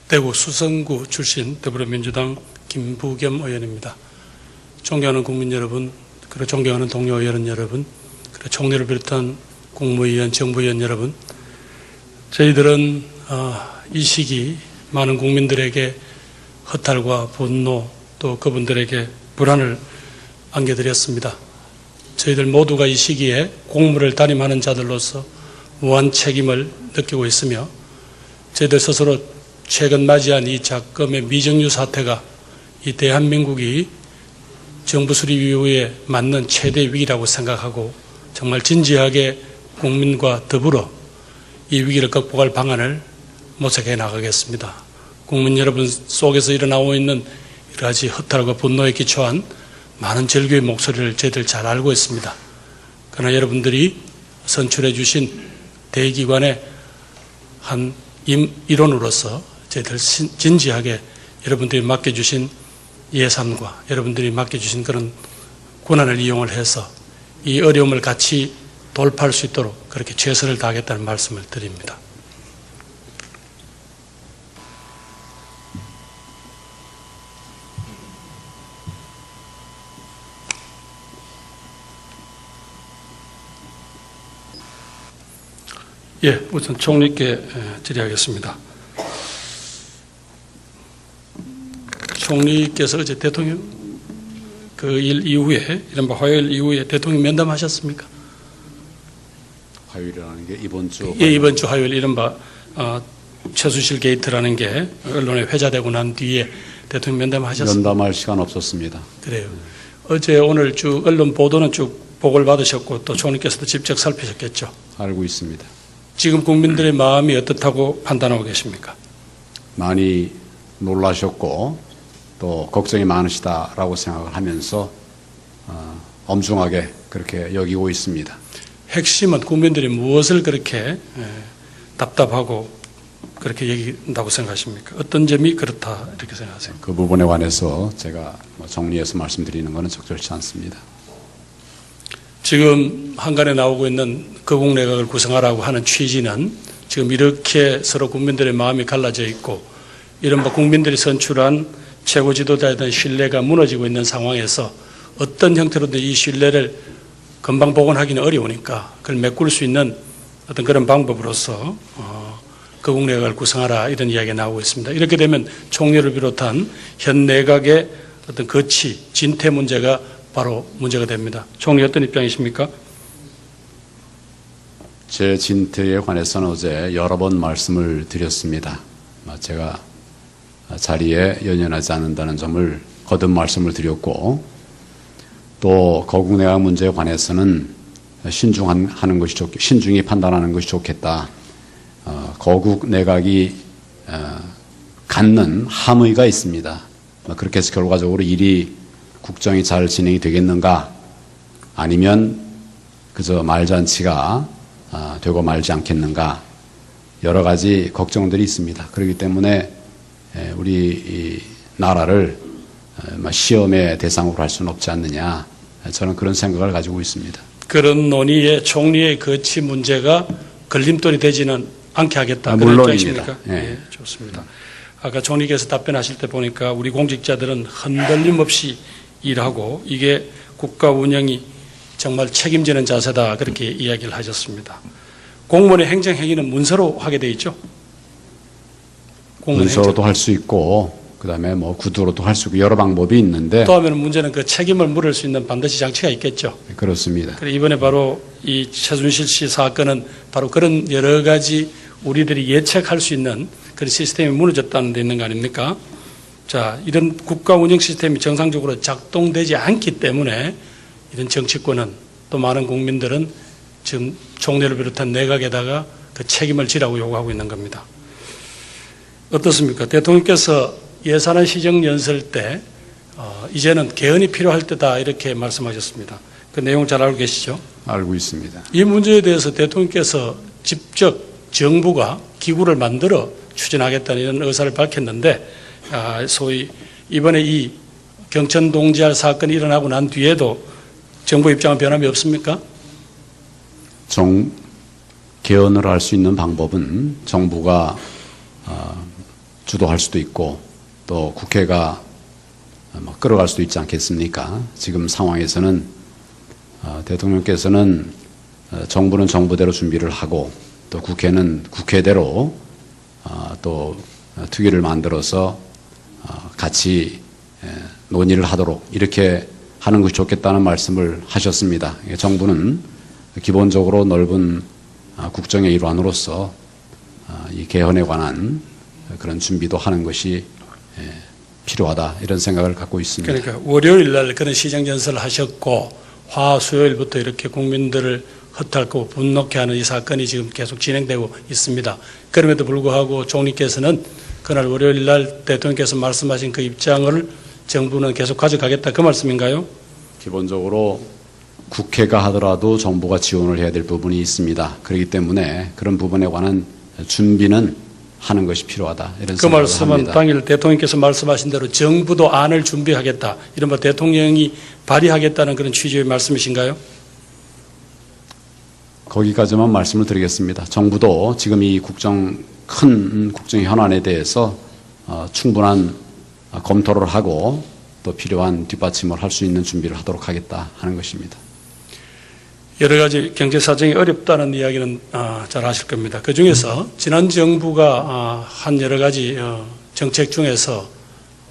대구 수성구 출신 더불어민주당 김부겸 의원입니다. 존경하는 국민 여러분, 그리고 존경하는 동료 의원 여러분, 그리고 총리를 비롯한 국무위원, 정부위원 여러분, 저희들은 이 시기 많은 국민들에게 허탈과 분노 또 그분들에게 불안을 안겨드렸습니다. 저희들 모두가 이 시기에 공무를 담임하는 자들로서 무한 책임을 느끼고 있으며 저희들 스스로 최근 맞이한 이 작금의 미정유 사태가 이 대한민국이 정부 수립 이후에 맞는 최대 위기라고 생각하고 정말 진지하게 국민과 더불어 이 위기를 극복할 방안을 모색해 나가겠습니다. 국민 여러분 속에서 일어나고 있는 여러 가지 허탈과 분노에 기초한 많은 절규의 목소리를 저희들 잘 알고 있습니다. 그러나 여러분들이 선출해 주신 대기관의 한 일원으로서 저희들 진지하게 여러분들이 맡겨주신 예산과 여러분들이 맡겨주신 그런 권한을 이용을 해서 이 어려움을 같이 돌파할 수 있도록 그렇게 최선을 다하겠다는 말씀을 드립니다. 예, 우선 총리께 질의하겠습니다. 총리께서 어제 대통령 그 일 이후에 이른바 화요일 이후에 대통령 면담하셨습니까? 화요일이라는 게 이번 주? 예, 이번 주 화요일 이른바 최순실 게이트라는 게 언론에 회자되고 난 뒤에 대통령 면담하셨습니까? 면담할 시간 없었습니다. 그래요. 어제 오늘 쭉 언론 보도는 쭉 보고를 받으셨고 또 총리께서도 직접 살피셨겠죠? 알고 있습니다. 지금 국민들의 마음이 어떻다고 판단하고 계십니까? 많이 놀라셨고 또 걱정이 많으시다라고 생각을 하면서 엄중하게 그렇게 여기고 있습니다. 핵심은 국민들이 무엇을 그렇게 답답하고 그렇게 얘기한다고 생각하십니까? 어떤 점이 그렇다 이렇게 생각하세요? 그 부분에 관해서 제가 정리해서 말씀드리는 것은 적절치 않습니다. 지금 한간에 나오고 있는 거국내각을 구성하라고 하는 취지는 지금 이렇게 서로 국민들의 마음이 갈라져 있고 이른바 국민들이 선출한 최고 지도자에 대한 신뢰가 무너지고 있는 상황에서 어떤 형태로든 이 신뢰를 금방 복원하기는 어려우니까 그걸 메꿀 수 있는 어떤 그런 방법으로서 거국내각을 구성하라 이런 이야기가 나오고 있습니다. 이렇게 되면 총리를 비롯한 현 내각의 어떤 거치, 진퇴 문제가 바로 문제가 됩니다. 총리 어떤 입장이십니까? 제 진퇴에 관해서는 어제 여러 번 말씀을 드렸습니다. 제가 자리에 연연하지 않는다는 점을 거듭 말씀을 드렸고 또 거국내각 문제에 관해서는 신중하는 것이 신중히 판단하는 것이 좋겠다. 거국내각이 갖는 함의가 있습니다. 그렇게 해서 결과적으로 일이 국정이 잘 진행이 되겠는가 아니면 그저 말잔치가 되고 말지 않겠는가 여러 가지 걱정들이 있습니다. 그렇기 때문에 우리 이 나라를 시험의 대상으로 할 수는 없지 않느냐 저는 그런 생각을 가지고 있습니다. 그런 논의에 총리의 거치 문제가 걸림돌이 되지는 않게 하겠다. 물론입니다. 네. 예, 좋습니다. 아까 총리께서 답변하실 때 보니까 우리 공직자들은 흔들림 없이 일하고 이게 국가 운영이 정말 책임지는 자세다 그렇게 이야기를 하셨습니다. 공무원의 행정행위는 문서로 하게 돼 있죠? 문서로도 할 수 있고 그다음에 구두로도 할 수 있고 여러 방법이 있는데 또 하면 문제는 그 책임을 물을 수 있는 반드시 장치가 있겠죠. 그렇습니다. 이번에 바로 이 최순실 씨 사건은 바로 그런 여러 가지 우리들이 예측할 수 있는 그런 시스템이 무너졌다는 데 있는 거 아닙니까? 자, 이런 국가 운영 시스템이 정상적으로 작동되지 않기 때문에 이런 정치권은 또 많은 국민들은 지금 총리를 비롯한 내각에다가 그 책임을 지라고 요구하고 있는 겁니다. 어떻습니까? 대통령께서 예산안 시정 연설 때 이제는 개헌이 필요할 때다 이렇게 말씀하셨습니다. 그 내용 잘 알고 계시죠? 알고 있습니다. 이 문제에 대해서 대통령께서 직접 정부가 기구를 만들어 추진하겠다는 이런 의사를 밝혔는데 소위 이번에 이 경천 동지알 사건이 일어나고 난 뒤에도 정부 입장은 변함이 없습니까? 개헌을 할 수 있는 방법은 정부가 주도할 수도 있고 또 국회가 끌어갈 수도 있지 않겠습니까? 지금 상황에서는 대통령께서는 정부는 정부대로 준비를 하고 또 국회는 국회대로 또 특위를 만들어서 같이 논의를 하도록 이렇게 하는 것이 좋겠다는 말씀을 하셨습니다. 정부는 기본적으로 넓은 국정의 일환으로서 이 개헌에 관한 그런 준비도 하는 것이 필요하다 이런 생각을 갖고 있습니다. 그러니까 월요일 날 그런 시정연설을 하셨고 화수요일부터 이렇게 국민들을 허탈고 분노케 하는 이 사건이 지금 계속 진행되고 있습니다. 그럼에도 불구하고 총리께서는 그날 월요일 날 대통령께서 말씀하신 그 입장을 정부는 계속 가져가겠다 그 말씀인가요? 기본적으로 국회가 하더라도 정부가 지원을 해야 될 부분이 있습니다. 그렇기 때문에 그런 부분에 관한 준비는 하는 것이 필요하다 이런 그 생각을 말씀은 합니다. 당일 대통령께서 말씀하신 대로 정부도 안을 준비하겠다 이른바 대통령이 발의하겠다는 그런 취지의 말씀이신가요? 거기까지만 말씀을 드리겠습니다. 정부도 지금 이 큰 국정 현안에 대해서 충분한 검토를 하고 또 필요한 뒷받침을 할 수 있는 준비를 하도록 하겠다 하는 것입니다. 여러 가지 경제 사정이 어렵다는 이야기는 잘 아실 겁니다. 그 중에서 지난 정부가 한 여러 가지 정책 중에서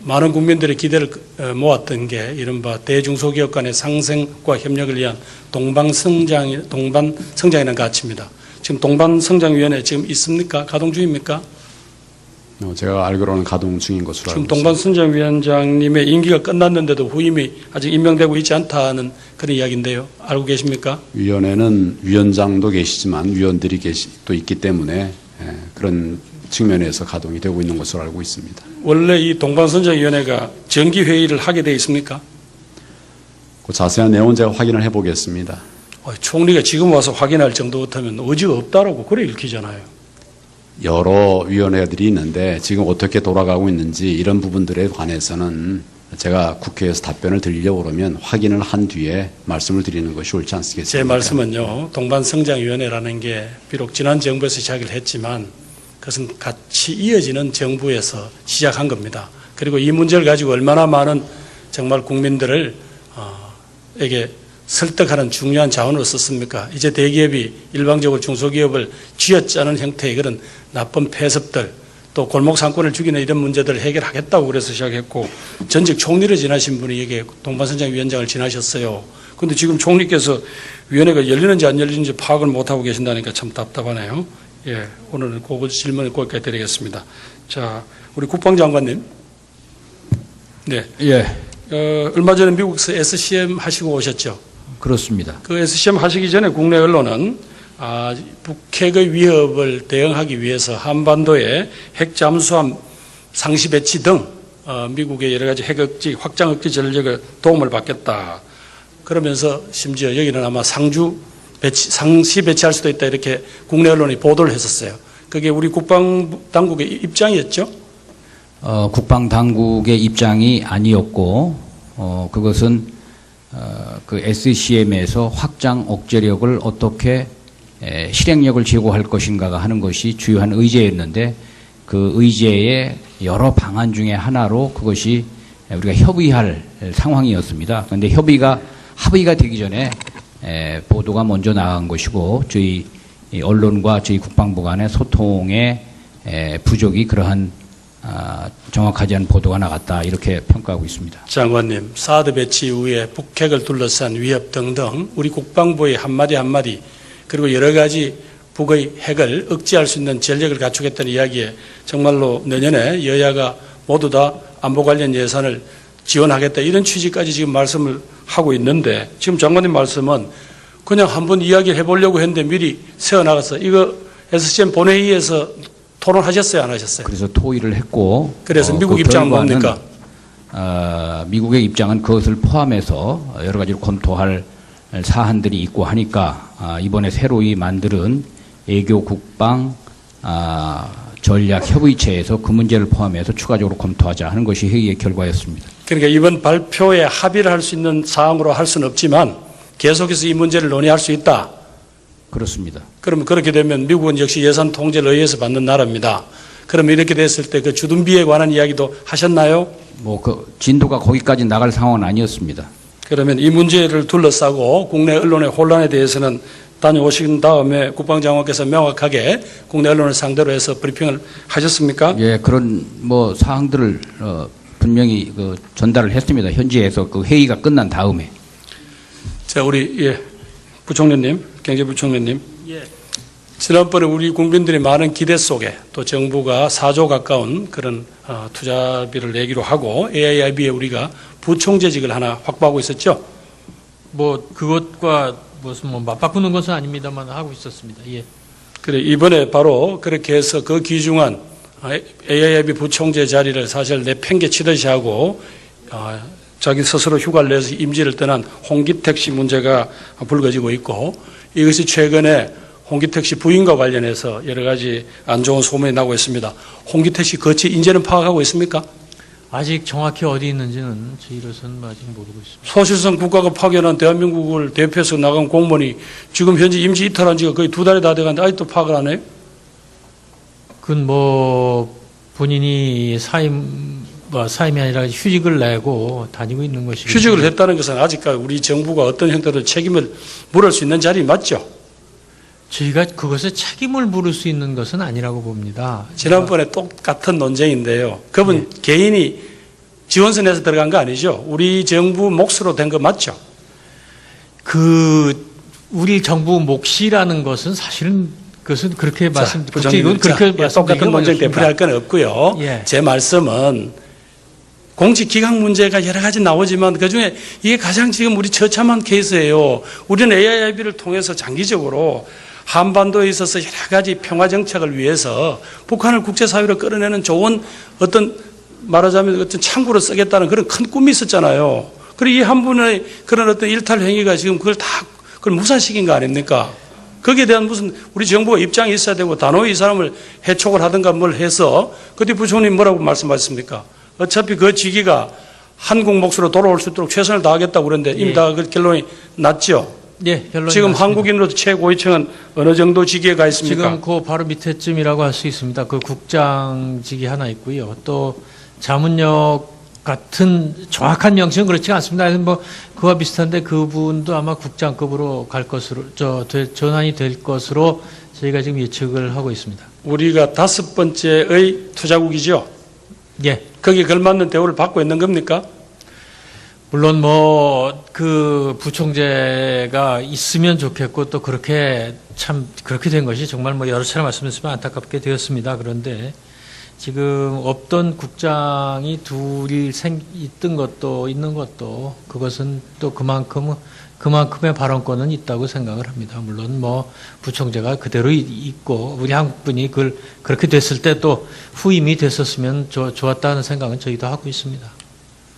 많은 국민들의 기대를 모았던 게 이른바 대중소기업 간의 상생과 협력을 위한 동반성장이라는 가치입니다. 지금 동반성장위원회 지금 있습니까? 가동 중입니까? 제가 알기로는 가동 중인 것으로 알고 지금 있습니다. 동반성장위원장님의 임기가 끝났는데도 후임이 아직 임명되고 있지 않다는 그런 이야기인데요. 알고 계십니까? 위원회는 위원장도 계시지만 위원들이 또 있기 때문에 그런 측면에서 가동이 되고 있는 것으로 알고 있습니다. 원래 이 동반선정위원회가 정기회의를 하게 돼 있습니까? 그 자세한 내용은 제가 확인을 해보겠습니다. 총리가 지금 와서 확인할 정도 같으면 의지가 없다라고 그래 읽히잖아요. 여러 위원회들이 있는데 지금 어떻게 돌아가고 있는지 이런 부분들에 관해서는 제가 국회에서 답변을 드리려고 그러면 확인을 한 뒤에 말씀을 드리는 것이 옳지 않겠습니까? 제 말씀은요. 동반성장위원회라는 게 비록 지난 정부에서 시작을 했지만 그것은 같이 이어지는 정부에서 시작한 겁니다. 그리고 이 문제를 가지고 얼마나 많은 정말 국민들을 에게 설득하는 중요한 자원으로 썼습니까? 이제 대기업이 일방적으로 중소기업을 쥐어짜는 형태의 그런 나쁜 폐습들 또 골목 상권을 죽이는 이런 문제들을 해결하겠다고 그래서 시작했고 전직 총리를 지나신 분이 여기에 동반선장위원장을 지나셨어요. 그런데 지금 총리께서 위원회가 열리는지 안 열리는지 파악을 못하고 계신다니까 참 답답하네요. 예, 오늘은 그 질문을 거기까지 드리겠습니다. 자, 우리 국방장관님. 네. 예, 얼마 전에 미국에서 SCM 하시고 오셨죠? 그렇습니다. 그 SCM 하시기 전에 국내 언론은 북핵의 위협을 대응하기 위해서 한반도에 핵 잠수함 상시 배치 등 미국의 여러 가지 핵 억지, 확장 억지 전략에 도움을 받겠다. 그러면서 심지어 여기는 아마 상시 배치할 수도 있다 이렇게 국내 언론이 보도를 했었어요. 그게 우리 국방당국의 입장이었죠? 국방당국의 입장이 아니었고, 그것은 그 SCM에서 확장 억제력을 어떻게 실행력을 제고할 것인가가 하는 것이 주요한 의제였는데 그 의제의 여러 방안 중에 하나로 그것이 우리가 협의할 상황이었습니다. 그런데 합의가 되기 전에 보도가 먼저 나간 것이고 저희 언론과 저희 국방부 간의 소통의 부족이 그러한 정확하지 않은 보도가 나갔다 이렇게 평가하고 있습니다. 장관님, 사드 배치 이후에 북핵을 둘러싼 위협 등등 우리 국방부의 한마디 한마디 그리고 여러 가지 북의 핵을 억제할 수 있는 전력을 갖추겠다는 이야기에 정말로 내년에 여야가 모두 다 안보 관련 예산을 지원하겠다 이런 취지까지 지금 말씀을 하고 있는데 지금 장관님 말씀은 그냥 한번 이야기를 해보려고 했는데 미리 세워나가서 이거 SCM 본회의에서 토론하셨어요, 안 하셨어요? 그래서 토의를 했고 그래서 미국 그 입장은 결과는, 뭡니까? 미국의 입장은 그것을 포함해서 여러 가지로 검토할 사안들이 있고 하니까 이번에 새로이 만드는 애교 국방 전략 협의체에서 그 문제를 포함해서 추가적으로 검토하자 하는 것이 회의의 결과였습니다. 그러니까 이번 발표에 합의를 할 수 있는 사항으로 할 수는 없지만 계속해서 이 문제를 논의할 수 있다. 그렇습니다. 그러면 그렇게 되면 미국은 역시 예산 통제를 의해서 받는 나라입니다. 그럼 이렇게 됐을 때 그 주둔비에 관한 이야기도 하셨나요? 뭐 그 진도가 거기까지 나갈 상황은 아니었습니다. 그러면 이 문제를 둘러싸고 국내 언론의 혼란에 대해서는 다녀오신 다음에 국방장관께서 명확하게 국내 언론을 상대로 해서 브리핑을 하셨습니까? 예, 그런 뭐 사항들을 분명히 그 전달을 했습니다. 현지에서 그 회의가 끝난 다음에. 자, 우리 부총리님, 경제부총리님. 지난번에 우리 국민들이 많은 기대 속에 또 정부가 4조 가까운 그런 투자비를 내기로 하고 AIIB에 우리가 부총재직을 하나 확보하고 있었죠. 뭐 그것과 무슨 뭐 맞바꾸는 것은 아닙니다만 하고 있었습니다. 예. 그래 이번에 바로 그렇게 해서 그 귀중한 AIIB 부총재 자리를 사실 내팽개 치듯이 하고 자기 스스로 휴가를 내서 임지를 떠난 홍기택 씨 문제가 불거지고 있고 이것이 최근에 홍기택 씨 부인과 관련해서 여러 가지 안 좋은 소문이 나고 있습니다. 홍기택 씨 거치 인재는 파악하고 있습니까? 아직 정확히 어디 있는지는 저희로서는 아직 모르고 있습니다. 사실상 국가가 파견한 대한민국을 대표해서 나간 공무원이 지금 현재 임시 이탈한 지가 거의 2달이 다 돼가는데 아직도 파악을 안 해요? 그건 뭐 본인이 사임이 아니라 휴직을 내고 다니고 있는 것이고. 휴직을 했다는 것은 아직까지 우리 정부가 어떤 형태로 책임을 물을 수 있는 자리 맞죠? 저희가 그것에 책임을 물을 수 있는 것은 아니라고 봅니다. 지난번에 똑같은 논쟁인데요. 그분 개인이 지원서 내서 들어간 거 아니죠? 우리 정부 몫으로 된 거 맞죠? 우리 정부 몫이라는 것은 사실은 그것은 그렇게 부장님, 똑같은 논쟁 때문에 할 건 없고요. 예. 제 말씀은 공직기강 문제가 여러 가지 나오지만 그중에 이게 가장 지금 우리 처참한 케이스예요. 우리는 AIIB를 통해서 장기적으로 한반도에 있어서 여러 가지 평화 정책을 위해서 북한을 국제사회로 끌어내는 좋은 어떤 말하자면 어떤 창구로 쓰겠다는 그런 큰 꿈이 있었잖아요. 그리고 이 한 분의 그런 어떤 일탈 행위가 지금 그걸 무산시킨 거 아닙니까? 거기에 대한 무슨 우리 정부가 입장이 있어야 되고 단호히 이 사람을 해촉을 하든가 뭘 해서 그때 부총리 뭐라고 말씀하셨습니까? 어차피 그 직위가 한국 몫으로 돌아올 수 있도록 최선을 다하겠다고 그랬는데 이미 다 그 결론이 났죠. 예, 결론이 지금 났습니다. 한국인으로도 최고위층은 어느 정도 직위에 가 있습니까? 지금 그 바로 밑에쯤이라고 할 수 있습니다. 그 국장직이 하나 있고요. 또 자문역 같은 정확한 명칭은 그렇지 않습니다. 뭐 그와 비슷한데 그분도 아마 국장급으로 갈 것으로 전환이 될 것으로 저희가 지금 예측을 하고 있습니다. 우리가 5번째의 투자국이죠. 예. 거기에 걸맞는 대우를 받고 있는 겁니까? 물론 뭐 그 부총재가 있으면 좋겠고 또 그렇게 된 것이 정말 뭐 여러 차례 말씀드렸지만 안타깝게 되었습니다. 그런데 지금 없던 국장이 둘이 있는 것도 그것은 또 그만큼의 발언권은 있다고 생각을 합니다. 물론 뭐 부총재가 그대로 있고 우리 한국분이 그렇게 됐을 때 또 후임이 됐었으면 좋았다는 생각은 저희도 하고 있습니다.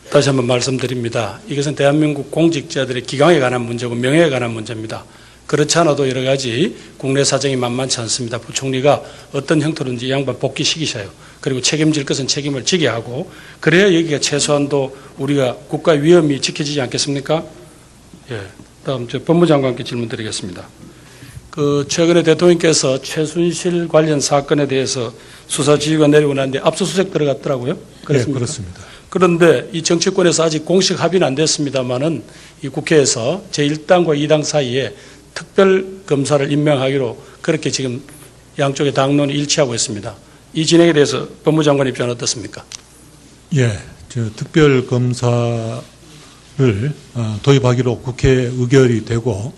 다시 한번 말씀드립니다. 이것은 대한민국 공직자들의 기강에 관한 문제고 명예에 관한 문제입니다. 그렇지 않아도 여러 가지 국내 사정이 만만치 않습니다. 부총리가 어떤 형태로든지 이 양반 복귀시키셔요. 그리고 책임질 것은 책임을 지게 하고 그래야 여기가 최소한도 우리가 국가 위험이 지켜지지 않겠습니까? 예. 다음 법무장관께 질문 드리겠습니다. 최근에 대통령께서 최순실 관련 사건에 대해서 수사 지휘가 내리고 난데 압수수색 들어갔더라고요. 그렇습니까? 네, 그렇습니다. 그런데 이 정치권에서 아직 공식 합의는 안 됐습니다만은 이 국회에서 제1당과 2당 사이에 특별검사를 임명하기로 그렇게 지금 양쪽의 당론이 일치하고 있습니다. 이 진행에 대해서 법무장관 입장은 어떻습니까? 예, 특별검사를 도입하기로 국회 의결이 되고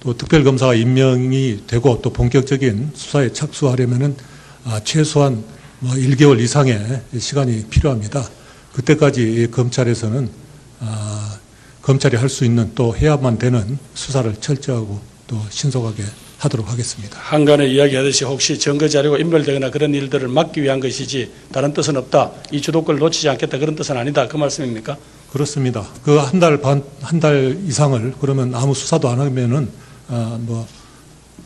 또 특별검사가 임명이 되고 또 본격적인 수사에 착수하려면은 최소한 1개월 이상의 시간이 필요합니다. 그때까지 검찰에서는 검찰이 할 수 있는 또 해야만 되는 수사를 철저하고 또 신속하게 하도록 하겠습니다. 한간에 이야기하듯이 혹시 증거자료가 인멸되거나 그런 일들을 막기 위한 것이지 다른 뜻은 없다. 이 주도권을 놓치지 않겠다. 그런 뜻은 아니다. 그 말씀입니까? 그렇습니다. 그 한 달 이상을 그러면 아무 수사도 안 하면은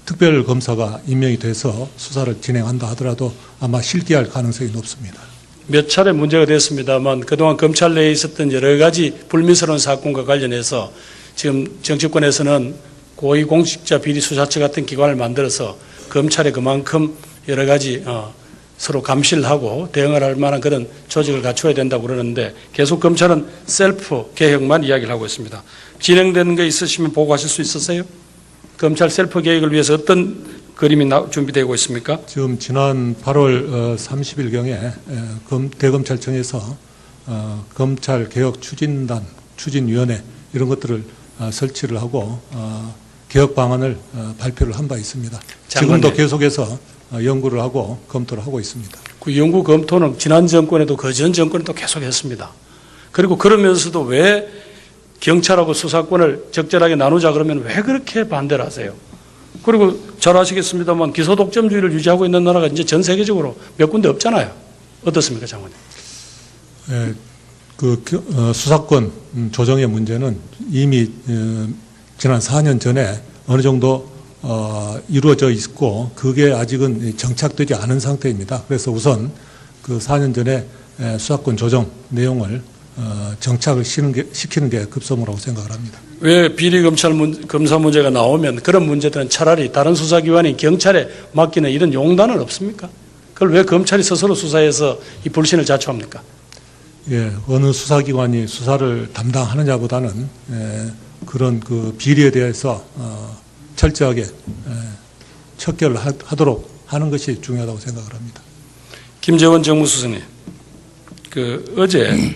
특별검사가 임명이 돼서 수사를 진행한다 하더라도 아마 실기할 가능성이 높습니다. 몇 차례 문제가 됐습니다만 그동안 검찰 내에 있었던 여러 가지 불미스러운 사건과 관련해서 지금 정치권에서는 고위공직자 비리수사처 같은 기관을 만들어서 검찰에 그만큼 여러 가지 서로 감시를 하고 대응을 할 만한 그런 조직을 갖춰야 된다고 그러는데 계속 검찰은 셀프 개혁만 이야기를 하고 있습니다. 진행되는 거 있으시면 보고하실 수 있으세요? 검찰 셀프 개혁을 위해서 어떤 그림이 준비되고 있습니까? 지금 지난 8월 30일경에 대검찰청에서 검찰 개혁 추진단, 추진위원회 이런 것들을 설치를 하고 개혁 방안을 발표를 한 바 있습니다. 지금도 계속해서 연구를 하고 검토를 하고 있습니다. 그 연구 검토는 지난 정권에도 그 전 정권에도 계속했습니다. 그리고 그러면서도 왜 경찰하고 수사권을 적절하게 나누자 그러면 왜 그렇게 반대를 하세요? 그리고 잘 아시겠습니다만 기소독점주의를 유지하고 있는 나라가 이제 전 세계적으로 몇 군데 없잖아요. 어떻습니까, 장관님? 예, 수사권 조정의 문제는 이미 지난 4년 전에 어느 정도 이루어져 있고 그게 아직은 정착되지 않은 상태입니다. 그래서 우선 그 4년 전에 수사권 조정 내용을 정착을 시키는 게 급선무라고 생각을 합니다. 왜 비리 검사 문제가 나오면 그런 문제들은 차라리 다른 수사기관이 경찰에 맡기는 이런 용단은 없습니까? 그걸 왜 검찰이 스스로 수사해서 이 불신을 자초합니까? 예, 어느 수사기관이 수사를 담당하느냐보다는 그런 그 비리에 대해서 철저하게 척결을 하도록 하는 것이 중요하다고 생각을 합니다. 김재원 정무수석님, 어제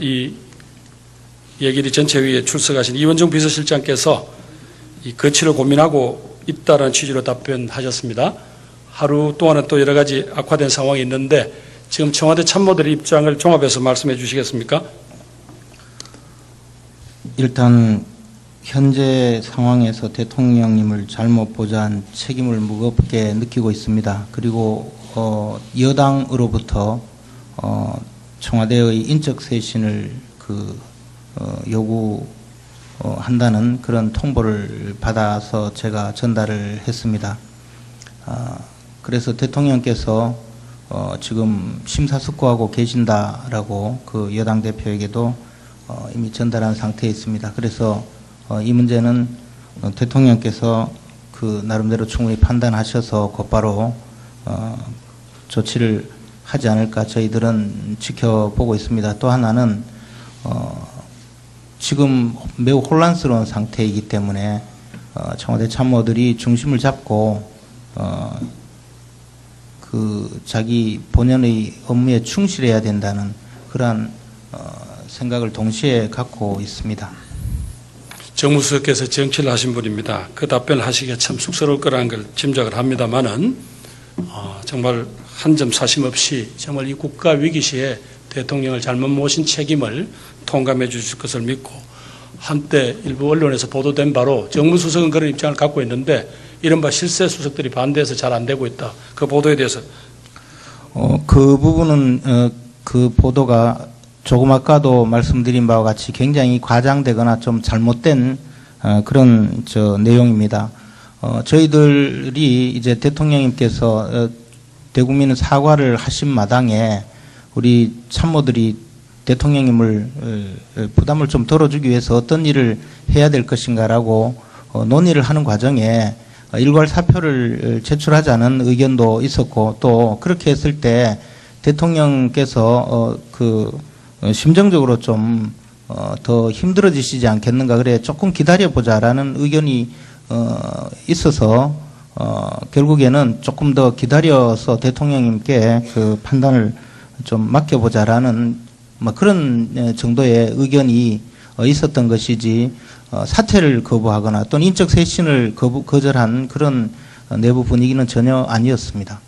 이 예결위 전체회의에 출석하신 이원정 비서실장께서 이 거취를 고민하고 있다는 취지로 답변하셨습니다. 하루 동안은 또 여러 가지 악화된 상황이 있는데 지금 청와대 참모들의 입장을 종합해서 말씀해 주시겠습니까? 일단 현재 상황에서 대통령님을 잘못 보좌한 책임을 무겁게 느끼고 있습니다. 그리고 여당으로부터 청와대의 인적 쇄신을 요구한다는 그런 통보를 받아서 제가 전달을 했습니다. 그래서 대통령께서 지금 심사숙고하고 계신다라고 그 여당 대표에게도 이미 전달한 상태에 있습니다. 그래서 이 문제는 대통령께서 그 나름대로 충분히 판단하셔서 곧바로 조치를 하지 않을까 저희들은 지켜보고 있습니다. 또 하나는 지금 매우 혼란스러운 상태이기 때문에 청와대 참모들이 중심을 잡고 자기 본연의 업무에 충실해야 된다는 그러한 생각을 동시에 갖고 있습니다. 정무수석께서 정치를 하신 분입니다. 그 답변을 하시기가 참 쑥스러울 거라는 걸 짐작을 합니다만은 정말 한 점 사심 없이 정말 이 국가 위기 시에 대통령을 잘못 모신 책임을 통감해 주실 것을 믿고 한때 일부 언론에서 보도된 바로 정무수석은 그런 입장을 갖고 있는데 이른바 실세 수석들이 반대해서 잘 안 되고 있다. 그 보도에 대해서 그 부분은 그 보도가 조금 아까도 말씀드린 바와 같이 굉장히 과장되거나 좀 잘못된 그런 내용입니다. 저희들이 이제 대통령님께서 대국민 사과를 하신 마당에 우리 참모들이 대통령님을 부담을 좀 덜어주기 위해서 어떤 일을 해야 될 것인가라고 논의를 하는 과정에 일괄 사표를 제출하자는 의견도 있었고 또 그렇게 했을 때 대통령께서 심정적으로 좀 더 힘들어지시지 않겠는가 그래 조금 기다려보자라는 의견이 있어서 결국에는 조금 더 기다려서 대통령님께 그 판단을 좀 맡겨보자라는 그런 정도의 의견이 있었던 것이지 사퇴를 거부하거나 또는 인적 쇄신을 거절한 그런 내부 분위기는 전혀 아니었습니다.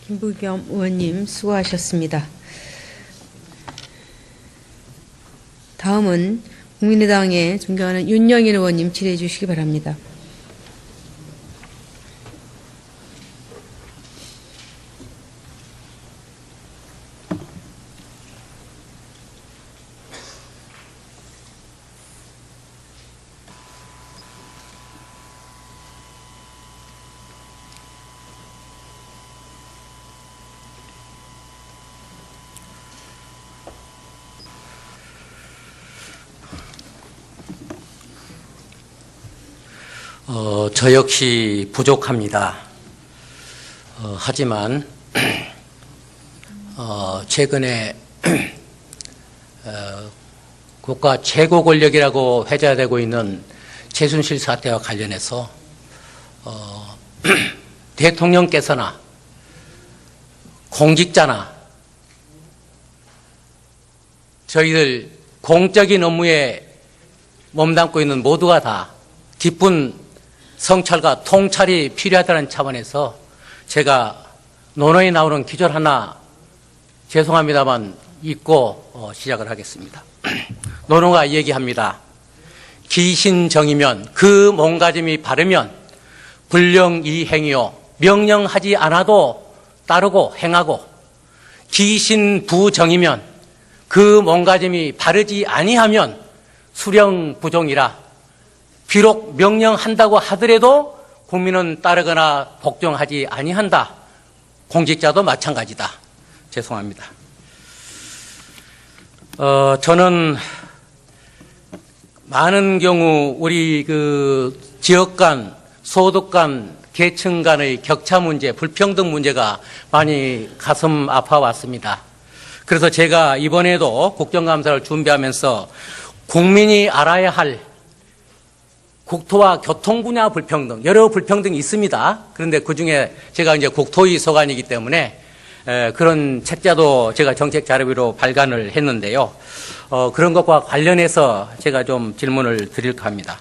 김부겸 의원님 수고하셨습니다. 다음은 국민의당의 존경하는 윤영일 의원님 질의해 주시기 바랍니다. 저 역시 부족합니다. 하지만 최근에 국가 최고 권력이라고 회자되고 있는 최순실 사태와 관련해서 대통령께서나 공직자나 저희들 공적인 업무에 몸담고 있는 모두가 다 깊은 성찰과 통찰이 필요하다는 차원에서 제가 논어에 나오는 기절 하나 죄송합니다만 읽고 시작을 하겠습니다. 논어가 얘기합니다. 기신정이면 그 몸가짐이 바르면 불령이행이요 명령하지 않아도 따르고 행하고 기신부정이면 그 몸가짐이 바르지 아니하면 수령부종이라 비록 명령한다고 하더라도 국민은 따르거나 복종하지 아니한다. 공직자도 마찬가지다. 죄송합니다. 저는 많은 경우 우리 그 지역 간, 소득 간, 계층 간의 격차 문제, 불평등 문제가 많이 가슴 아파왔습니다. 그래서 제가 이번에도 국정감사를 준비하면서 국민이 알아야 할 국토와 교통 분야 불평등, 여러 불평등이 있습니다. 그런데 그 중에 제가 이제 국토위 소관이기 때문에 그런 책자도 제가 정책 자료비로 발간을 했는데요. 그런 것과 관련해서 제가 좀 질문을 드릴까 합니다.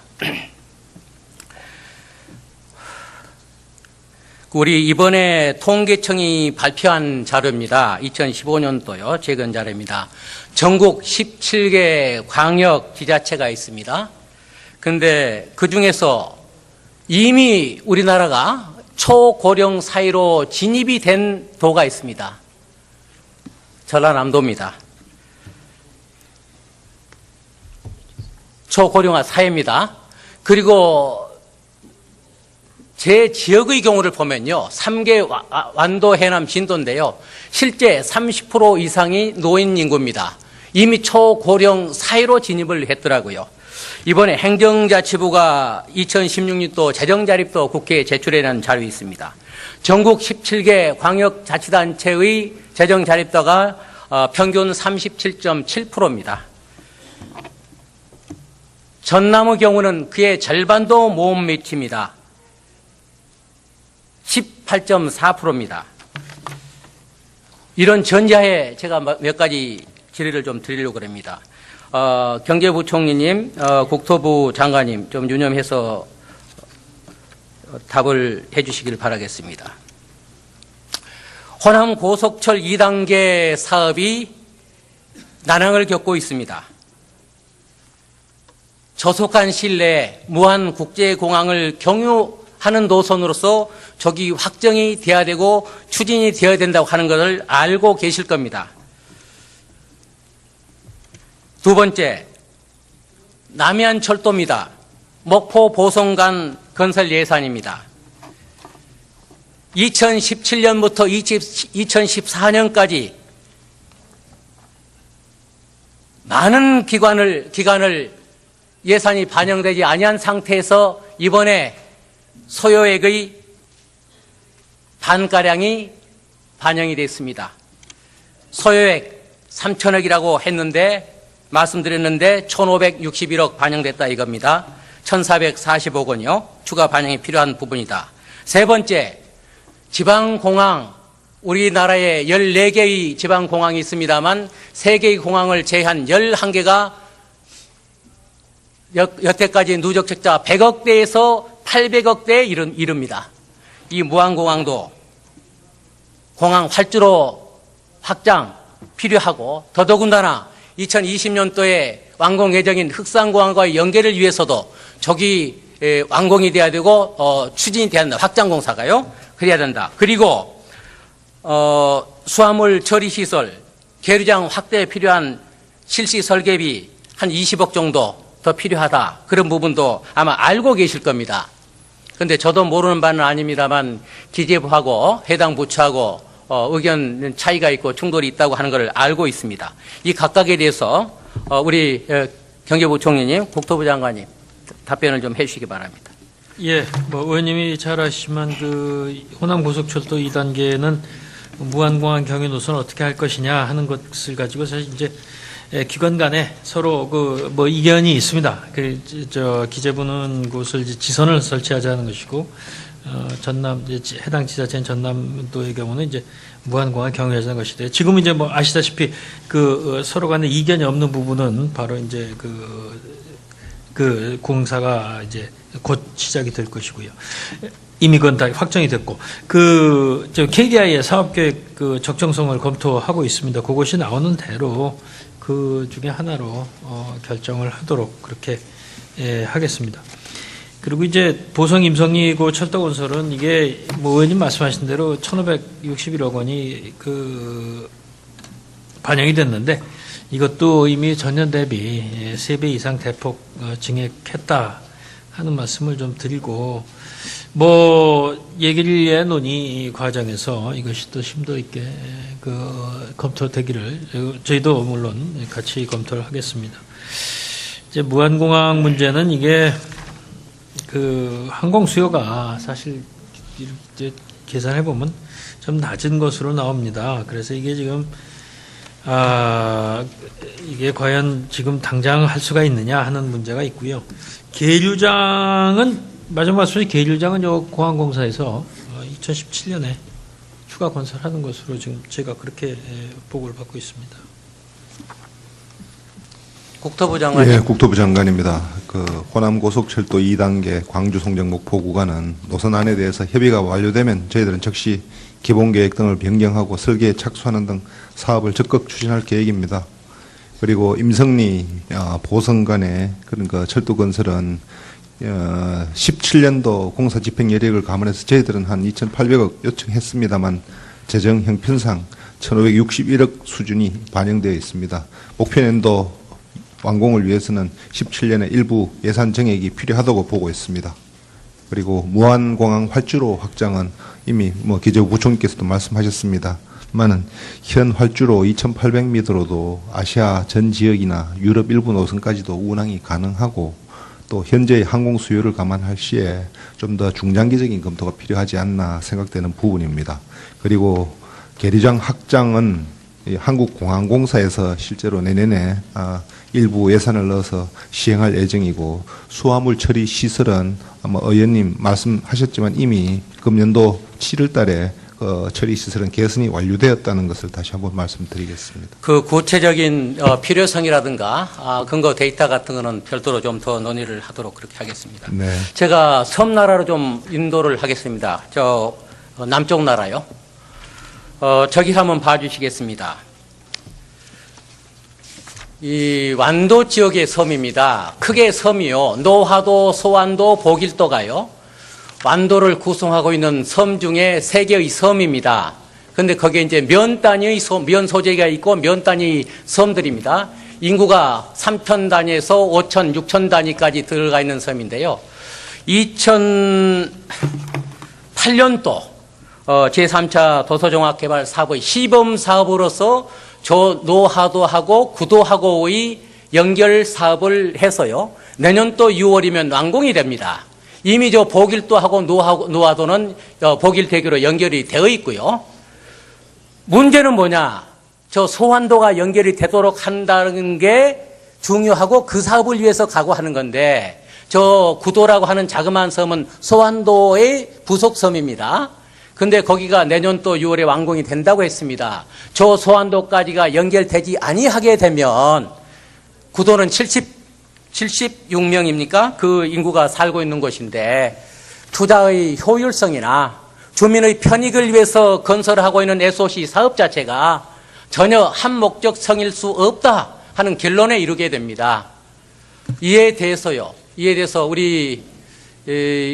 우리 이번에 통계청이 발표한 자료입니다. 2015년도요. 최근 자료입니다. 전국 17개 광역 지자체가 있습니다. 그런데 그 중에서 이미 우리나라가 초고령 사회로 진입이 된 도가 있습니다. 전라남도입니다. 초고령화 사회입니다. 그리고 제 지역의 경우를 보면요. 3개 완도 해남 진도인데요. 실제 30% 이상이 노인 인구입니다. 이미 초고령 사회로 진입을 했더라고요. 이번에 행정자치부가 2016년도 재정자립도 국회에 제출해낸 자료가 있습니다. 전국 17개 광역자치단체의 재정자립도가 평균 37.7%입니다. 전남의 경우는 그의 절반도 못 미칩니다. 18.4%입니다. 이런 전제하에 제가 몇 가지 질의를 좀 드리려고 합니다. 경제부총리님, 국토부 장관님 좀 유념해서 답을 해 주시길 바라겠습니다. 호남 고속철 2단계 사업이 난항을 겪고 있습니다. 조속한 시일 내에 무한국제공항을 경유하는 노선으로서 저기 확정이 돼야 되고 추진이 되어야 된다고 하는 것을 알고 계실 겁니다. 두 번째, 남해안철도입니다. 목포 보성간 건설 예산입니다. 2017년부터 2014년까지 많은 기간을 예산이 반영되지 아니한 상태에서 이번에 소요액의 반가량이 반영이 됐습니다. 소요액 3천억이라고 했는데 말씀드렸는데 1,561억 반영됐다 이겁니다. 1,440억 원이요. 추가 반영이 필요한 부분이다. 세 번째, 지방공항. 우리나라에 14개의 지방공항이 있습니다만 3개의 공항을 제외한 11개가 여태까지 누적 적자 100억대에서 800억대에 이릅니다. 이 무안공항도 공항 활주로 확장 필요하고 더더군다나 2020년도에 완공 예정인 흑산공항과의 연계를 위해서도 저기 완공이 돼야 되고 추진이 돼야 된다. 확장공사가요. 그래야 된다. 그리고 수화물 처리시설, 계류장 확대에 필요한 실시 설계비 한 20억 정도 더 필요하다. 그런 부분도 아마 알고 계실 겁니다. 그런데 저도 모르는 바는 아닙니다만 기재부하고 해당 부처하고 의견 차이가 있고 충돌이 있다고 하는 것을 알고 있습니다. 이 각각에 대해서 우리 경제부총리님, 국토부 장관님 답변을 좀 해주시기 바랍니다. 예, 뭐 의원님이 잘 아시지만 그 호남 고속철도 2단계는 무한공항 경유 노선을 어떻게 할 것이냐 하는 것을 가지고 사실 이제 기관 간에 서로 그 뭐 이견이 있습니다. 저 기재부는 그것을 이제 지선을 설치하자는 것이고 전남 이제 해당 지자체인 전남도의 경우는 이제 무한공항 경유하자는 것인데 지금 이제 뭐 아시다시피 그 서로 간에 이견이 없는 부분은 바로 이제 그 공사가 이제 곧 시작이 될 것이고요. 이미 그건 다 확정이 됐고 저 KDI의 사업계획 그 적정성을 검토하고 있습니다. 그것이 나오는 대로 그 중에 하나로 결정을 하도록 그렇게 하겠습니다. 그리고 이제 보성 임성리고 철도건설은 이게 뭐 의원님 말씀하신 대로 1,561억 원이 그 반영이 됐는데 이것도 이미 전년 대비 3배 이상 대폭 증액했다 하는 말씀을 좀 드리고 뭐 예결위의 논의 과정에서 이것이 또 심도 있게 그 검토되기를 저희도 물론 같이 검토를 하겠습니다. 이제 무한공항 문제는 이게 그 항공 수요가 사실 이제 계산해 보면 좀 낮은 것으로 나옵니다. 그래서 이게 지금 이게 과연 지금 당장 할 수가 있느냐 하는 문제가 있고요. 계류장은 마지막 말씀에 계류장은 요 공항공사에서 2017년에 추가 건설하는 것으로 지금 제가 그렇게 보고를 받고 있습니다. 국토부 장관님. 예, 국토부 장관입니다. 그 호남 고속철도 2단계 광주 송정 목포 구간은 노선안에 대해서 협의가 완료되면 저희들은 즉시 기본계획 등을 변경하고 설계에 착수하는 등 사업을 적극 추진할 계획입니다. 그리고 임성리 보성 간의 그런 그 철도 건설은 17년도 공사 집행 여력을 감안해서 저희들은 한 2,800억 요청했습니다만 재정 형편상 1,561억 수준이 반영되어 있습니다. 목표년도 완공을 위해서는 17년에 일부 예산 정액이 필요하다고 보고 있습니다. 그리고 무한공항 활주로 확장은 이미 뭐 기재부 부총리께서도 말씀하셨습니다만은 현 활주로 2,800m로도 아시아 전 지역이나 유럽 일부 노선까지도 운항이 가능하고 또 현재의 항공 수요를 감안할 시에 좀 더 중장기적인 검토가 필요하지 않나 생각되는 부분입니다. 그리고 계류장 확장은 한국공항공사에서 실제로 내년에 일부 예산을 넣어서 시행할 예정이고 수화물 처리 시설은 아마 의원님 말씀하셨지만 이미 금년도 7월 달에 처리 시설은 개선이 완료되었다는 것을 다시 한번 말씀드리겠습니다. 그 구체적인 필요성이라든가 근거 데이터 같은 거는 별도로 좀 더 논의를 하도록 그렇게 하겠습니다. 네. 제가 섬나라로 좀 인도를 하겠습니다. 저 남쪽 나라요. 저기 한번 봐주시겠습니다. 이 완도 지역의 섬입니다. 크게 섬이요. 노하도, 소완도, 보길도가요. 완도를 구성하고 있는 섬 중에 3개의 섬입니다. 근데 거기에 이제 면 단위의 면 소재가 있고 면 단위 섬들입니다. 인구가 3,000 단위에서 5,000, 6,000 단위까지 들어가 있는 섬인데요. 2008년도 제3차 도서종합개발 사업의 시범 사업으로서 노하도하고 구도하고의 연결 사업을 해서요. 내년도 6월이면 완공이 됩니다. 이미 보길도하고 노하도는 보길대교로 연결이 되어 있고요. 문제는 뭐냐? 소완도가 연결이 되도록 한다는 게 중요하고 그 사업을 위해서 각오하는 건데 구도라고 하는 자그마한 섬은 소완도의 부속섬입니다. 근데 거기가 내년도 6월에 완공이 된다고 했습니다. 소완도까지가 연결되지 아니하게 되면 구도는 76명입니까? 그 인구가 살고 있는 곳인데 투자의 효율성이나 주민의 편익을 위해서 건설하고 있는 SOC 사업 자체가 전혀 한 목적성일 수 없다 하는 결론에 이르게 됩니다. 이에 대해서 우리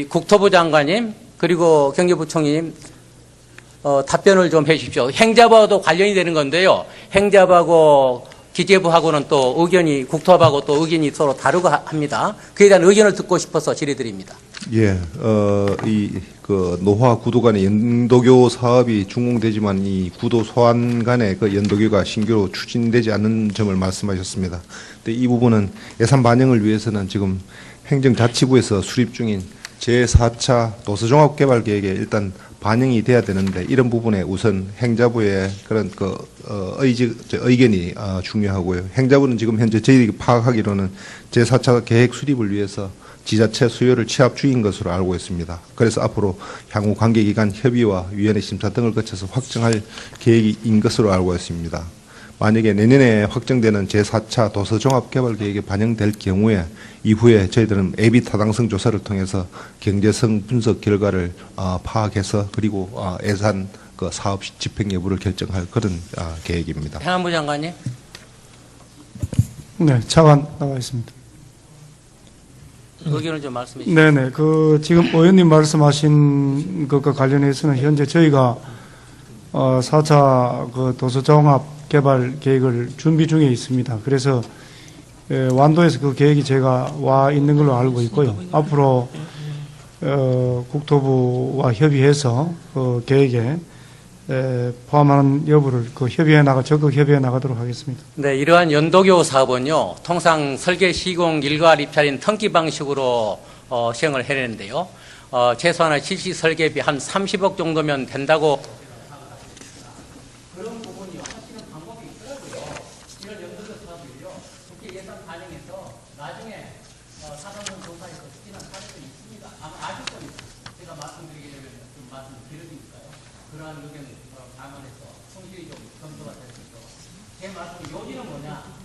국토부 장관님 그리고 경제부총리님 답변을 좀 해 주십시오. 행자부하고도 관련이 되는 건데요. 행자부하고 기재부하고는 또 국토부하고 또 의견이 서로 다르고 합니다. 그에 대한 의견을 듣고 싶어서 질의드립니다. 예, 노화 구도 간의 연도교 사업이 준공되지만 이 구도 소환 간의 그 연도교가 신규로 추진되지 않는 점을 말씀하셨습니다. 근데 이 부분은 예산 반영을 위해서는 지금 행정자치부에서 수립 중인 제4차 도서종합개발계획에 일단 반영이 돼야 되는데 이런 부분에 우선 행자부의 그런 의견이 중요하고요. 행자부는 지금 현재 저희들이 파악하기로는 제4차 계획 수립을 위해서 지자체 수요를 취합 중인 것으로 알고 있습니다. 그래서 앞으로 향후 관계기관 협의와 위원회 심사 등을 거쳐서 확정할 계획인 것으로 알고 있습니다. 만약에 내년에 확정되는 제4차 도서종합개발계획에 반영될 경우에 이후에 저희들은 예비 타당성 조사를 통해서 경제성 분석 결과를 파악해서 그리고 예산 사업 집행 여부를 결정할 그런 계획입니다. 행안부 장관님. 네, 차관 나와 있습니다. 의견을 좀 말씀해 주시죠. 네네. 지금 의원님 말씀하신 것과 관련해서는 현재 저희가 4차 도서종합 개발 계획을 준비 중에 있습니다. 그래서 완도에서 그 계획이 제가 와 있는 걸로 알고 있고요. 앞으로 국토부와 협의해서 그 계획에 포함하는 여부를 적극 협의해 나가도록 하겠습니다. 네, 이러한 연도교 사업은요, 통상 설계 시공 일괄 입찰인 턴기 방식으로 시행을 해내는데요. 최소한 실시 설계비 한 30억 정도면 된다고. 그런 부분이 하시는 방법이 있더라고요. 이런 연도교 사업을요, 국회 예산 반영해서 나중에 사단원 조사에서 추진한 사례도 있습니다. 아마 아실 겁니다. 제가 말씀드리게 되면 좀 말씀드리니까요. 그러한 의견 감안해서 성실히 좀 검토가 될 수 있도록. 제 말씀 요지는 뭐냐?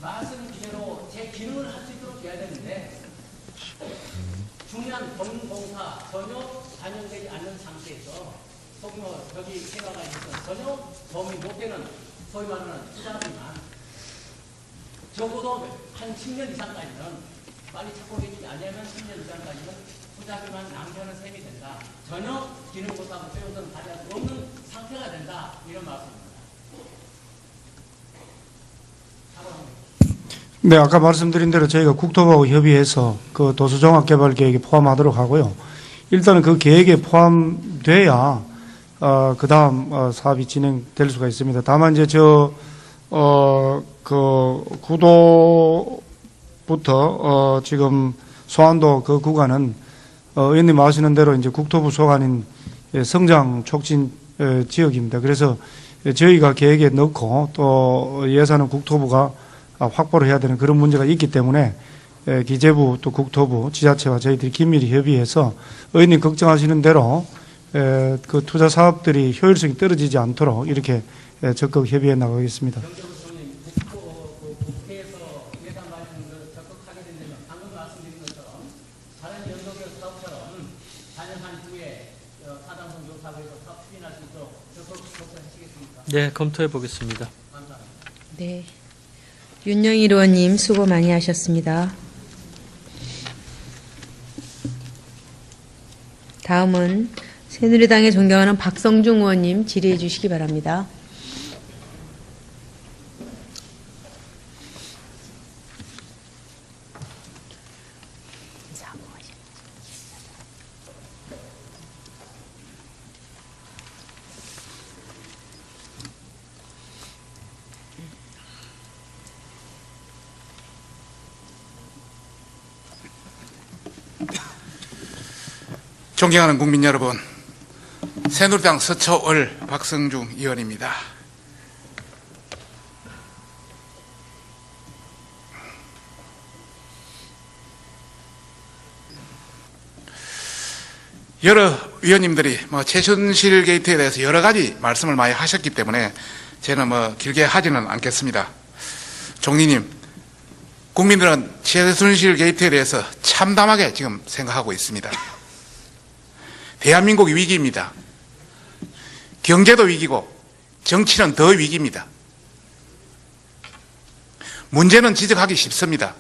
말씀 그대로 제 기능을 할 수 있도록 해야 되는데 중요한 본공사 전혀 반영되지 않는 상태에서 소규모 여기 생각가 있어서 전혀 도움이 못 되는 소위 말하는 투자비만 적어도 한 10년 이상까지는 빨리 착공해주지 않으면 10년 이상까지는 투자비만 낭비하는 셈이 된다. 전혀 기능보다 최우선 발휘할 수 없는 상태가 된다. 이런 말씀입니다. 네, 아까 말씀드린 대로 저희가 국토부하고 협의해서 그 도서종합개발 계획에 포함하도록 하고요. 일단은 그 계획에 포함돼야 그 다음 사업이 진행될 수가 있습니다. 다만 이제 구도부터 지금 소안도 그 구간은 의원님 아시는 대로 이제 국토부 소관인 성장 촉진 지역입니다. 그래서 저희가 계획에 넣고 또 예산은 국토부가 확보를 해야 되는 그런 문제가 있기 때문에 기재부 또 국토부 지자체와 저희들이 긴밀히 협의해서 의원님 걱정하시는 대로 그 투자 사업들이 효율성이 떨어지지 않도록 이렇게 적극 협의해 나가겠습니다. 국회에서 예산 발행을 적극하게 된다면 방금 말씀드린 것처럼 다른 연도교 사업처럼 반영한 후에 타당성 조사를 해서 사업 추진할 수 있도록 적극 검토하시겠습니까? 네, 검토해 보겠습니다. 네. 윤영일 의원님 수고 많이 하셨습니다. 다음은 새누리당에 존경하는 박성중 의원님 질의해 주시기 바랍니다. 존경하는 국민 여러분, 새누리당 서초을 박성중 의원입니다. 여러 위원님들이 최순실 게이트에 대해서 여러 가지 말씀을 많이 하셨기 때문에 저는 길게 하지는 않겠습니다. 총리님, 국민들은 최순실 게이트에 대해서 참담하게 지금 생각하고 있습니다. 대한민국이 위기입니다. 경제도 위기고 정치는 더 위기입니다. 문제는 지적하기 쉽습니다.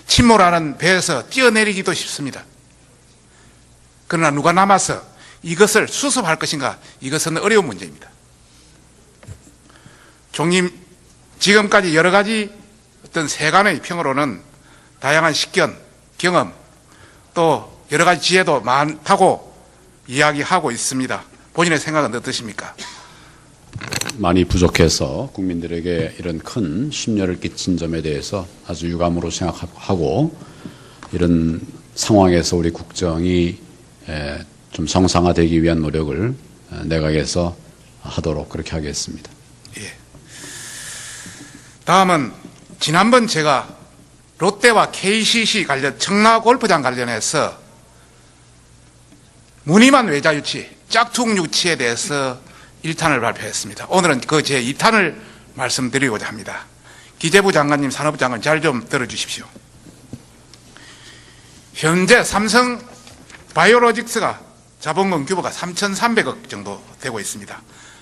침몰하는 배에서 뛰어내리기도 쉽습니다. 그러나 누가 남아서 이것을 수습할 것인가, 이것은 어려운 문제입니다. 총님, 지금까지 여러 가지 어떤 세간의 평으로는 다양한 식견, 경험, 또 여러 가지 지혜도 많다고 이야기하고 있습니다. 본인의 생각은 어떠십니까? 많이 부족해서 국민들에게 이런 큰 심려를 끼친 점에 대해서 아주 유감으로 생각하고 이런 상황에서 우리 국정이 좀 정상화되기 위한 노력을 내각에서 하도록 그렇게 하겠습니다. 예. 다음은 지난번 제가 롯데와 KCC 관련 청라 골프장 관련해서 무늬만 외자 유치, 짝퉁 유치에 대해서 1탄을 발표했습니다. 오늘은 그 제 2탄을 말씀드리고자 합니다. 기재부 장관님, 산업부 장관 잘 좀 들어주십시오. 현재 삼성 바이오로직스가 자본금 규모가 3,300억 정도 되고 있습니다.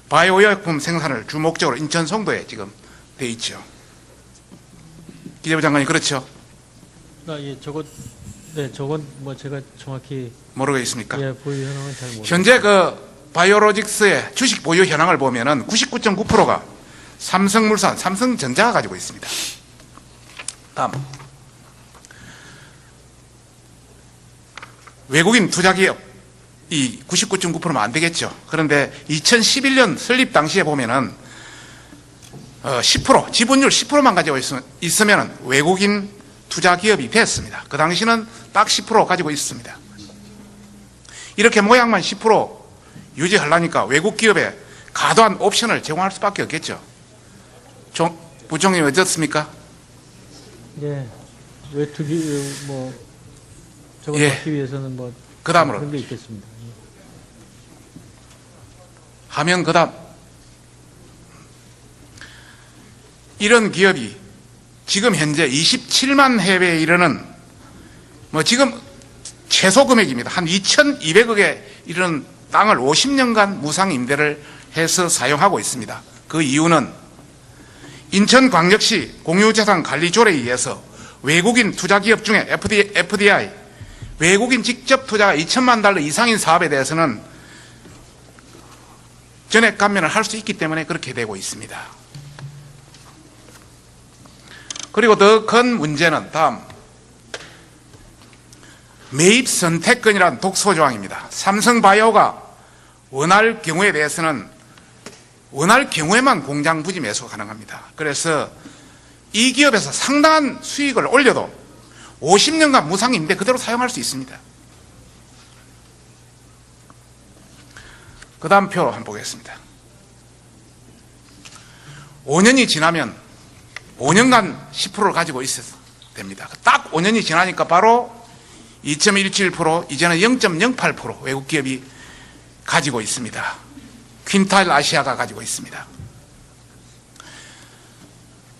바이오의약품 생산을 주목적으로 인천 송도에 지금 돼 있죠. 기재부 장관님 그렇죠? 예, 저건 뭐 제가 정확히 모르겠습니까? 예, 보유 현황은 잘 모르겠습니다. 현재 그 바이오로직스의 주식 보유 현황을 보면은 99.9%가 삼성물산, 삼성전자가 가지고 있습니다. 다음. 외국인 투자기업 이 99.9%면 안 되겠죠. 그런데 2011년 설립 당시에 보면은 10% 지분율 10%만 가지고 있으면 외국인 투자기업이 됐습니다. 그 당시는 딱 10% 가지고 있습니다. 이렇게 모양만 10% 유지하려니까 외국 기업에 과도한 옵션을 제공할 수밖에 없겠죠. 부총님 어떻습니까? 예, 외투기 뭐 저걸 예. 막기 위해서는 뭐 그 다음으로 그런 게 있겠습니다. 예. 하면 그 다음 이런 기업이 지금 현재 27만 해외에 이르는 뭐 지금 최소 금액입니다. 한 2,200억에 이르는 땅을 50년간 무상 임대를 해서 사용하고 있습니다. 그 이유는 인천광역시 공유자산관리조례에 의해서 외국인 투자기업 중에 FDI 외국인 직접 투자가 2천만 달러 이상인 사업에 대해서는 전액 감면을 할 수 있기 때문에 그렇게 되고 있습니다. 그리고 더 큰 문제는 다음 매입 선택권이라는 독소 조항입니다. 삼성바이오가 원할 경우에 대해서는 원할 경우에만 공장 부지 매수 가능합니다. 그래서 이 기업에서 상당한 수익을 올려도 50년간 무상 임대 그대로 사용할 수 있습니다. 그 다음 표 한번 보겠습니다. 5년이 지나면 5년간 10%를 가지고 있어도 됩니다. 딱 5년이 지나니까 바로 2.17% 이제는 0.08% 외국 기업이 가지고 있습니다. 퀸탈 아시아가 가지고 있습니다.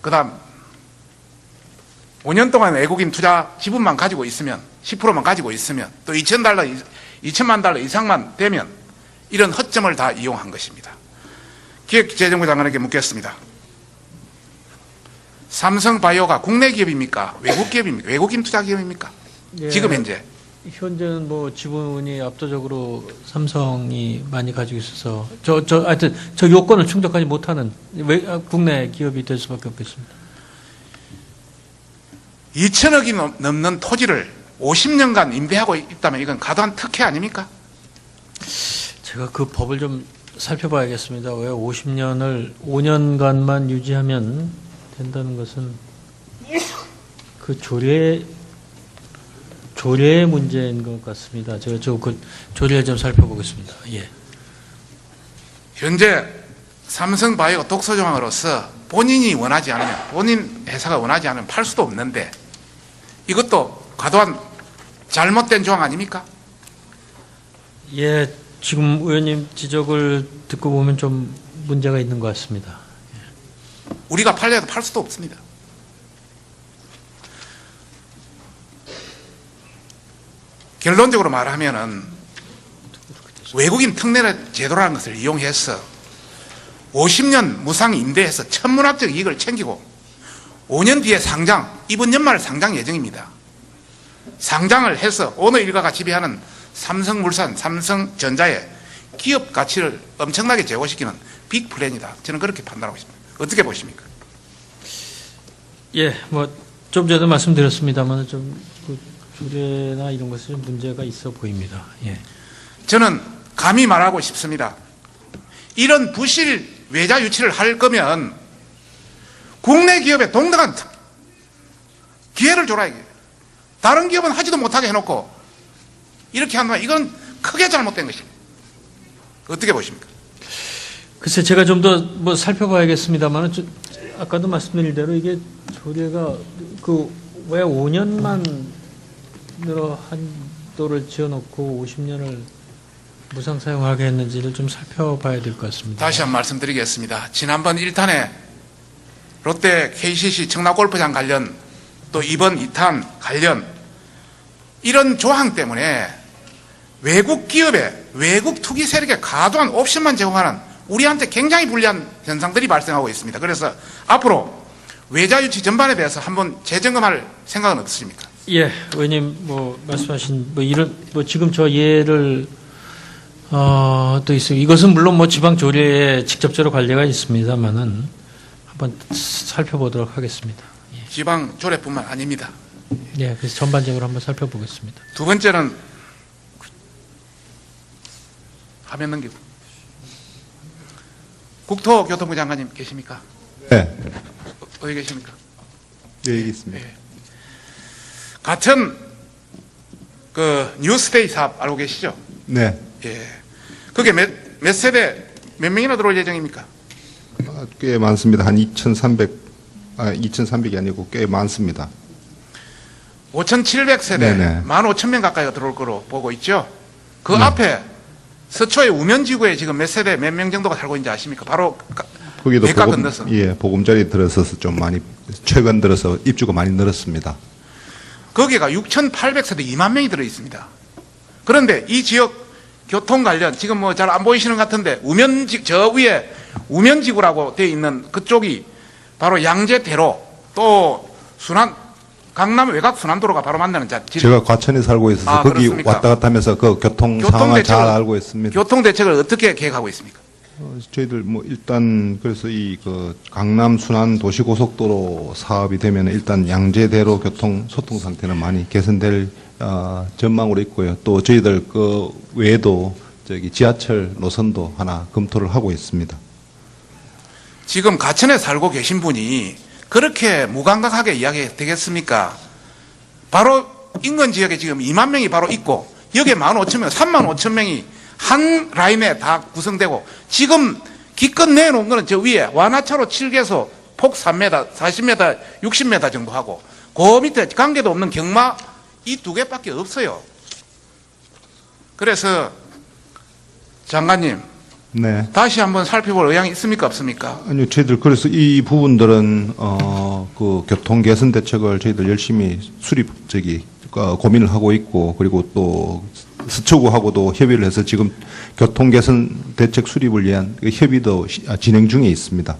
그 다음 5년 동안 외국인 투자 지분만 가지고 있으면 10%만 가지고 있으면 또 2천만 달러 이상만 되면 이런 허점을 다 이용한 것입니다. 기획재정부 장관에게 묻겠습니다. 삼성바이오가 국내 기업입니까? 외국 기업입니까? 외국인 투자 기업입니까? 예, 지금 현재 현재는 뭐 지분이 압도적으로 삼성이 많이 가지고 있어서 하여튼 저 요건을 충족하지 못하는 국내 기업이 될 수밖에 없겠습니다. 2천억이 넘는 토지를 50년간 임대하고 있다면 이건 과도한 특혜 아닙니까? 제가 그 법을 좀 살펴봐야겠습니다. 왜 50년을 5년간만 유지하면 된다는 것은 그 조례의 문제인 것 같습니다. 제가 그 조례를 좀 살펴보겠습니다. 예. 현재 삼성바이오 독소 조항으로서 본인이 원하지 않으면 본인 회사가 원하지 않으면 팔 수도 없는데 이것도 과도한 잘못된 조항 아닙니까? 예, 지금 의원님 지적을 듣고 보면 좀 문제가 있는 것 같습니다. 우리가 팔려도 팔 수도 없습니다. 결론적으로 말하면은 외국인 특례 제도라는 것을 이용해서 50년 무상 임대해서 천문학적 이익을 챙기고 5년 뒤에 상장, 이번 연말 상장 예정입니다. 상장을 해서 오너 일가가 지배하는 삼성물산, 삼성전자의 기업 가치를 엄청나게 제고시키는 빅 플랜이다. 저는 그렇게 판단하고 있습니다. 어떻게 보십니까? 예, 뭐 좀 전에 말씀드렸습니다만 좀 그 조례나 이런 것에 좀 문제가 있어 보입니다. 예. 저는 감히 말하고 싶습니다. 이런 부실 외자 유치를 할 거면 국내 기업에 동등한 기회를 줘라 이게. 다른 기업은 하지도 못하게 해놓고 이렇게 한다면 이건 크게 잘못된 것입니다. 어떻게 보십니까? 글쎄 제가 좀 더 뭐 살펴봐야겠습니다만 아까도 말씀드린 대로 이게 조례가 그 왜 5년만 늘어 한도를 지어놓고 50년을 무상 사용하게 했는지를 좀 살펴봐야 될 것 같습니다. 다시 한번 말씀드리겠습니다. 지난번 1탄에 롯데 KCC 청라골프장 관련 또 이번 2탄 관련 이런 조항 때문에 외국 기업의 외국 투기 세력에 과도한 옵션만 제공하는 우리한테 굉장히 불리한 현상들이 발생하고 있습니다. 그래서 앞으로 외자 유치 전반에 대해서 한번 재점검할 생각은 없으십니까? 예, 의원님 뭐 말씀하신 뭐 이런 뭐 지금 저 예를 또 있어요. 이것은 물론 뭐 지방 조례에 직접적으로 관계가 있습니다만은 한번 살펴보도록 하겠습니다. 예. 지방 조례뿐만 아닙니다. 예, 그래서 전반적으로 한번 살펴보겠습니다. 두 번째는 화면 넘기고 국토교통부 장관님 계십니까? 네. 어디 계십니까? 네, 여기 있습니다. 네. 같은 그 뉴스데이 사업 알고 계시죠? 네. 예. 그게 몇 세대 몇 명이나 들어올 예정입니까? 꽤 많습니다. 한 2,300이 아니고 꽤 많습니다. 5,700세대, 네네. 15,000명 가까이가 들어올 거로 보고 있죠? 그 네. 앞에 서초의 우면지구에 지금 몇 세대 몇 명 정도가 살고 있는지 아십니까? 바로 거기도 백과 건너서. 보금자리 들어서서 좀 많이 최근 들어서 입주가 많이 늘었습니다. 거기가 6,800세대 2만 명이 들어 있습니다. 그런데 이 지역 교통 관련 지금 뭐 잘 안 보이시는 것 같은데 저 위에 우면지구라고 되어 있는 그쪽이 바로 양재대로 또 강남 외곽 순환도로가 바로 만나는 제가 과천에 살고 있어서 거기 그렇습니까? 왔다 갔다 하면서 그 교통 상황을 잘 알고 있습니다. 교통 대책을 어떻게 계획하고 있습니까? 저희들 뭐 일단 그래서 이 그 강남 순환 도시 고속도로 사업이 되면 일단 양재대로 교통 소통 상태는 많이 개선될 전망으로 있고요. 또 저희들 그 외에도 저기 지하철 노선도 하나 검토를 하고 있습니다. 지금 가천에 살고 계신 분이 그렇게 무감각하게 이야기 되겠습니까? 바로 인근 지역에 지금 2만 명이 바로 있고 여기에 15,000명, 35,000명이 한 라인에 다 구성되고 지금 기껏 내놓은 거는 저 위에 완하차로 7개소 폭 3m, 40m, 60m 정도 하고 그 밑에 관계도 없는 경마 이 두 개밖에 없어요. 그래서 장관님 네. 다시 한번 살펴볼 의향이 있습니까 없습니까? 아니요, 저희들 그래서 이 부분들은 그 교통 개선 대책을 저희들 열심히 고민을 하고 있고 그리고 또 서초구하고도 협의를 해서 지금 교통 개선 대책 수립을 위한 협의도 진행 중에 있습니다.